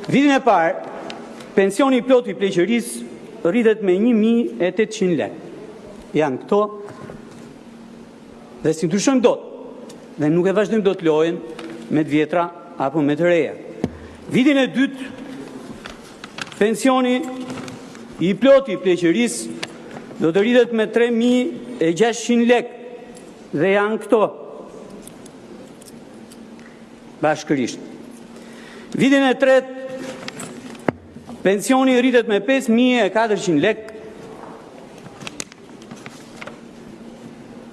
Vitin e parë, pensioni i plot i pleqërisë rritet me 1.800 lekë. Janë këto dhe si ndryshojmë dot, dhe nuk e vazhdojmë dot lojën me të vjetra apo me të reja. Vitin e dytë, pensioni i plot i pleqërisë do të rritet me 3.600 lekë dhe janë këto bashkërisht. Vitin e tretë, pensioni rritet me 5.400 lekë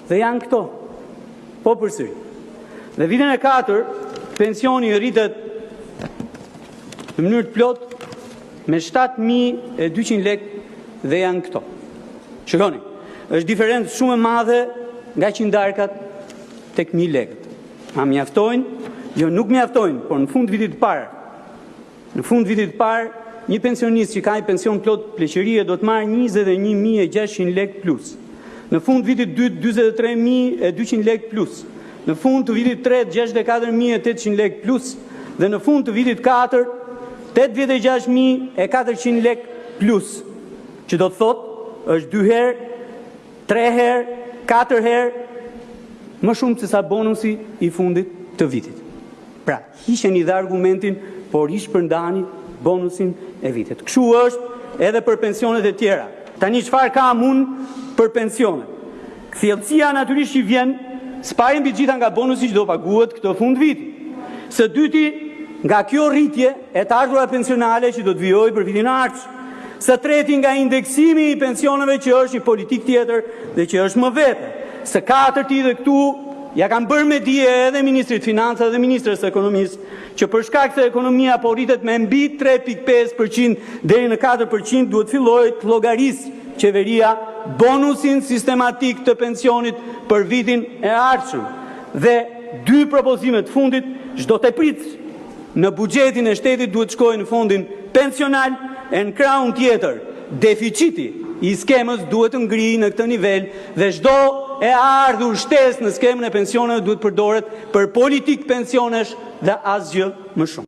dhe janë këto, po përsëri. Dhe vitin e katër, pensioni rritet në mënyrë të plot me 7.200 lekë dhe janë këto. Shikoni, është diferencë shumë e madhe nga qindarkat tek 1.000 lekët. A mjaftojnë? Jo, nuk mjaftojnë, por në fund vitit të parë, një pensionist që ka një pension plot pleqërie do të marrë 21.600 lekë plus. Në fund vitit 2, 23.200 lekë plus. Në fund të vitit 3, 64.800 lekë plus. Dhe në fund të vitit 4, 86.400 lekë plus. Që do të thotë, është 2 herë, 3 herë, 4 herë, më shumë se sa bonusi i fundit të vitit. Pra, hiqeni dhe argumentin, por shpërndani bonusin e vitit. Kështu është edhe për pensionet e tjera. Tani çfarë kam unë për pensionet? Kthjellësia natyrisht që vjen s'pari mbi gjitha nga bonusi që do paguhet këtë fund viti. Së dyti, nga kjo rritje e të ardhura pensionale që do të vijojë për vitin e ardhshëm. Së treti, nga indeksimi i pensioneve që është një politik tjetër dhe që është më vete. Së katërti, dhe këtu ja kanë bërë me dije edhe Ministrit Financave dhe Ministrës Ekonomisë, që për shkak se ekonomia po rritet me mbi 3.5% deri në 4%, duhet fillojë të llogarisë qeveria bonusin sistematik të pensionit për vitin e ardhshëm. Dhe 2 propozimet fundit, çdo teprit në buxhetin e shtetit duhet shkojë në fondin pensional, e në krahun tjetër, deficiti i skemës duhet të ngrijë në këtë nivel dhe çdo e ardhur shtesë në skemën e pensioneve duhet përdoret për politikë pensionesh dhe asgjë më shumë.